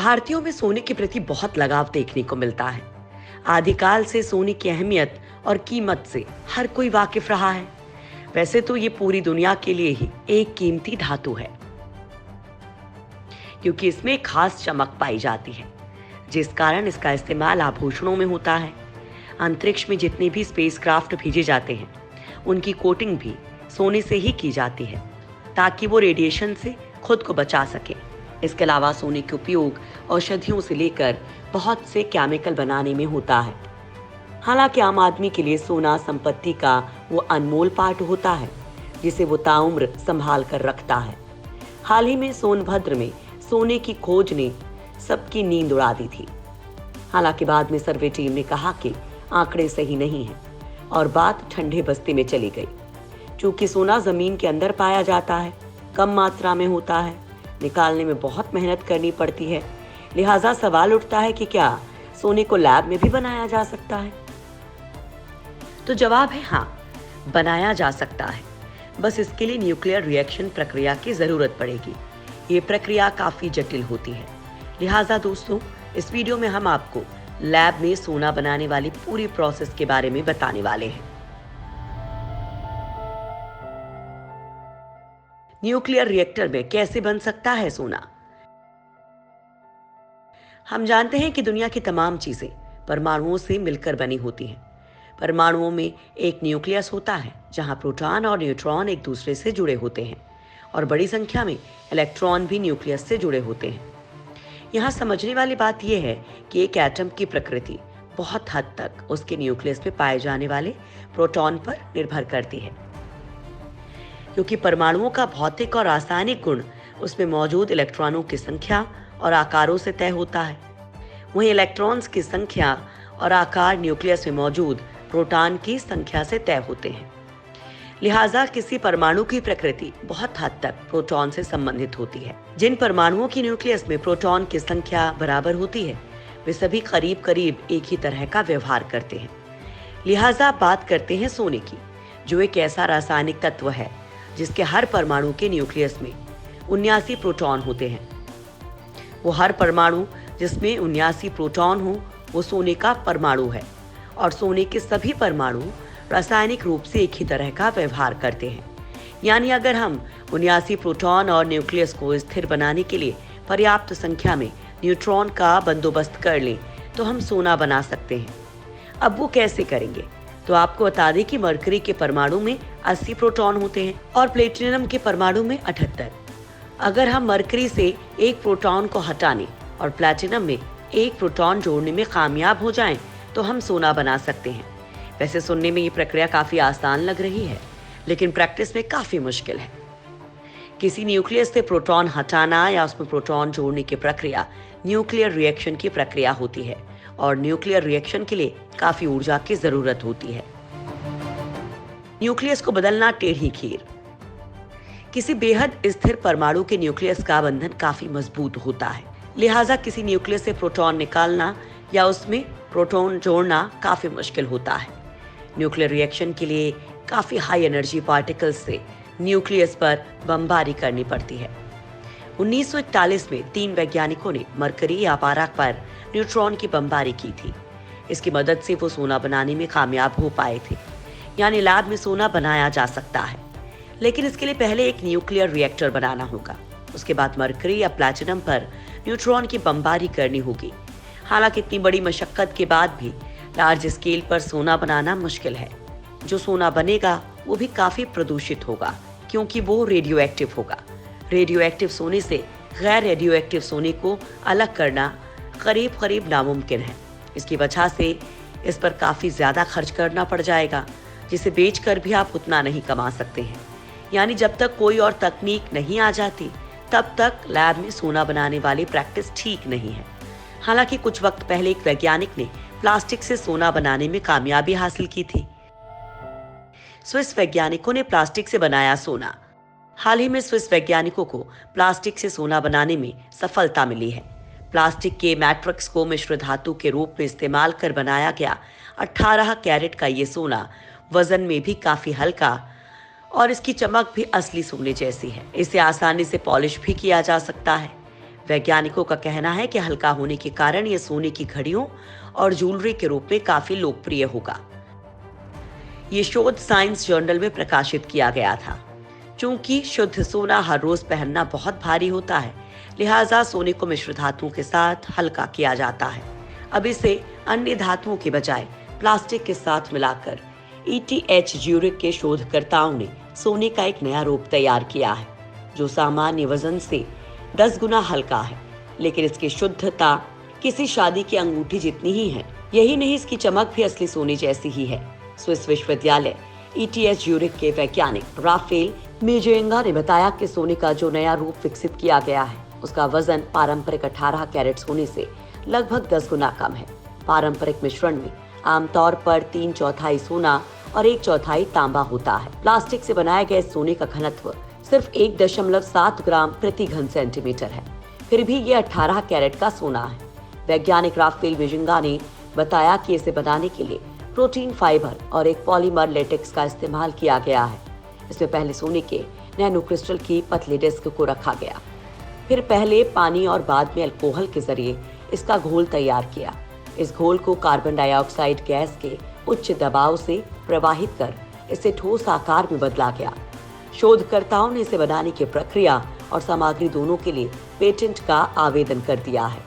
भारतीयों में सोने के प्रति बहुत लगाव देखने को मिलता है। आदिकाल से सोने की अहमियत और कीमत से हर कोई वाकिफ रहा है। वैसे तो ये पूरी दुनिया के लिए ही एक कीमती धातु है, क्योंकि इसमें खास चमक पाई जाती है, जिस कारण इसका इस्तेमाल आभूषणों में होता है। अंतरिक्ष में जितने भी स्पेसक्राफ्ट भेजे जाते हैं, उनकी कोटिंग भी सोने से ही की जाती है, ताकि वो रेडिएशन से खुद को बचा सके। इसके अलावा सोने के उपयोग औषधियों से लेकर बहुत से केमिकल बनाने में होता है। हालांकि आम आदमी के लिए सोना संपत्ति का वो अनमोल पार्ट होता है, जिसे वो ताउम्र संभाल कर रखता है। हाल ही में सोनभद्र में सोने की खोज ने सबकी नींद उड़ा दी थी। हालांकि बाद में सर्वे टीम ने कहा कि आंकड़े सही नहीं हैं और बात ठंडे बस्ते में चली गई। चूंकि सोना जमीन के अंदर पाया जाता है, कम मात्रा में होता है, निकालने में बहुत मेहनत करनी पड़ती है, लिहाजा सवाल उठता है कि क्या सोने को लैब में भी बनाया जा सकता है? तो जवाब है हाँ, बनाया जा सकता है। बस इसके लिए न्यूक्लियर रिएक्शन प्रक्रिया की जरूरत पड़ेगी। ये प्रक्रिया काफी जटिल होती है। लिहाजा दोस्तों, इस वीडियो में हम आपको लैब में सोना बनाने वाली पूरी प्रोसेस के बारे में बताने वाले हैं। न्यूक्लियर रिएक्टर में कैसे बन सकता है सोना? हम जानते हैं कि दुनिया की तमाम चीजें परमाणुओं से मिलकर बनी होती हैं। परमाणुओं में एक न्यूक्लियस होता है, जहां प्रोटॉन और न्यूट्रॉन एक दूसरे से जुड़े होते हैं, और बड़ी संख्या में इलेक्ट्रॉन भी न्यूक्लियस से जुड़े होते हैं। यहाँ समझने वाली बात यह है कि एक एटम की प्रकृति बहुत हद तक उसके न्यूक्लियस में पाए जाने वाले प्रोटॉन पर निर्भर करती है, क्योंकि परमाणुओं का भौतिक और रासायनिक गुण उसमें मौजूद इलेक्ट्रॉनों की संख्या और आकारों से तय होता है। वहीं इलेक्ट्रॉन्स की संख्या और आकार न्यूक्लियस में मौजूद प्रोटॉन की संख्या से तय होते हैं। लिहाजा किसी परमाणु की प्रकृति बहुत हद तक प्रोटॉन से संबंधित होती है। जिन परमाणुओं की न्यूक्लियस में प्रोटॉन की संख्या बराबर होती है, वे सभी करीब करीब एक ही तरह का व्यवहार करते हैं। लिहाजा बात करते हैं सोने की, जो एक ऐसा रासायनिक तत्व है जिसके हर परमाणु के न्यूक्लियस में 79 प्रोटॉन होते हैं। वो हर परमाणु जिसमें 79 प्रोटॉन हो, वो सोने का परमाणु है, और सोने के सभी परमाणु रासायनिक रूप से एक ही तरह का व्यवहार करते हैं। यानी अगर हम 79 प्रोटॉन और न्यूक्लियस को स्थिर बनाने के लिए पर्याप्त संख्या में न्यूट्रॉन का बंदोबस्त कर लें, तो हम सोना बना सकते हैं। अब वो कैसे करेंगे? तो आपको बता दें कि मरकरी के परमाणु में 80 प्रोटॉन होते हैं और प्लेटिनम के परमाणु में 78। अगर हम मरकरी से एक प्रोटॉन को हटाने और प्लैटिनम में एक प्रोटॉन जोड़ने में कामयाब हो जाएं, तो हम सोना बना सकते हैं। वैसे सुनने में ये प्रक्रिया काफी आसान लग रही है, लेकिन प्रैक्टिस में काफी मुश्किल है। किसी न्यूक्लियस से प्रोटॉन हटाना या उसमें प्रोटॉन जोड़ने की प्रक्रिया न्यूक्लियर रिएक्शन की प्रक्रिया होती है, और न्यूक्लियर रिएक्शन के लिए काफी ऊर्जा की जरूरत होती है। न्यूक्लियस को बदलना टेढ़ी खीर। किसी बेहद स्थिर परमाणु के न्यूक्लियस का बंधन काफी मजबूत होता है, लिहाजा किसी न्यूक्लियस से प्रोटॉन निकालना या उसमें प्रोटॉन जोड़ना काफी मुश्किल होता है। न्यूक्लियर रिएक्शन के लिए काफी हाई एनर्जी पार्टिकल्स से न्यूक्लियस पर बमबारी करनी पड़ती है। 1941 में 3 वैज्ञानिकों ने मरकरी या पारा पर न्यूट्रॉन की बमबारी की थी। इसकी मदद से वो सोना बनाने में कामयाब हो पाए थे। यानी लैब में सोना बनाया जा सकता है, लेकिन इसके लिए पहले एक न्यूक्लियर रिएक्टर बनाना होगा। उसके बाद मरकरी या प्लैटिनम पर न्यूट्रॉन की बमबारी करनी होगी। हालांकि इतनी बड़ी मशक्कत के बाद भी लार्ज स्केल पर सोना बनाना मुश्किल है। जो सोना बनेगा वो भी काफी प्रदूषित होगा, क्योंकि वो रेडियो एक्टिव होगा। रेडियो एक्टिव सोने से गैर रेडियो एक्टिव सोने को अलग करना करीब करीब नामुमकिन है। इसकी वजह से इस पर काफी ज्यादा खर्च करना पड़ जाएगा, जिसे बेचकर भी आप उतना नहीं कमा सकते हैं। यानी जब तक कोई और तकनीक नहीं आ जाती, तब तक लैब में सोना बनाने वाली प्रैक्टिस ठीक नहीं है। हालांकि कुछ वक्त पहले एक वैज्ञानिक ने प्लास्टिक से सोना बनाने में कामयाबी हासिल की थी। स्विस वैज्ञानिकों ने प्लास्टिक से बनाया सोना। हाल ही में स्विस वैज्ञानिकों को प्लास्टिक से सोना बनाने में सफलता मिली है। प्लास्टिक के मैट्रिक्स को मिश्र धातु के रूप में इस्तेमाल कर बनाया गया 18 कैरेट का ये सोना वजन में भी काफी हल्का, और इसकी चमक भी असली सोने जैसी है। इसे आसानी से पॉलिश भी किया जा सकता है। वैज्ञानिकों का कहना है कि हल्का होने के कारण यह सोने की घड़ियों और ज्वेलरी के रूप में काफी लोकप्रिय होगा। ये शोध साइंस जर्नल में प्रकाशित किया गया था। चूंकि शुद्ध सोना हर रोज पहनना बहुत भारी होता है, लिहाजा सोने को मिश्र धातुओं के साथ हल्का किया जाता है। अब इसे अन्य धातुओं के बजाय प्लास्टिक के साथ मिलाकर ETH ज्यूरिख के शोधकर्ताओं ने सोने का एक नया रूप तैयार किया है, जो सामान्य वजन से 10 गुना हल्का है, लेकिन इसकी शुद्धता किसी शादी की अंगूठी जितनी ही है। यही नहीं, इसकी चमक भी असली सोने जैसी ही है। स्विस विश्वविद्यालय ETH ज्यूरिख के वैज्ञानिक राफेल मेजेंगा ने बताया कि सोने का जो नया रूप विकसित किया गया है, उसका वजन पारंपरिक 18 कैरेट सोने से लगभग 10 गुना कम है। पारंपरिक मिश्रण में आमतौर पर 3/4 सोना और 1/4 तांबा होता है। प्लास्टिक से बनाए गए सोने का घनत्व सिर्फ 1.7 ग्राम प्रति घन सेंटीमीटर है, फिर भी ये 18 कैरेट का सोना है। वैज्ञानिक राफेल मेजेंगा ने बताया कि इसे बनाने के लिए प्रोटीन फाइबर और एक पॉलीमर लेटेक्स का इस्तेमाल किया गया है। इसमें पहले सोने के नैनो क्रिस्टल की पतली डिस्क को रखा गया, फिर पहले पानी और बाद में अल्कोहल के जरिए इसका घोल तैयार किया। इस घोल को कार्बन डाइऑक्साइड गैस के उच्च दबाव से प्रवाहित कर इसे ठोस आकार में बदला गया। शोधकर्ताओं ने इसे बनाने की प्रक्रिया और सामग्री दोनों के लिए पेटेंट का आवेदन कर दिया है।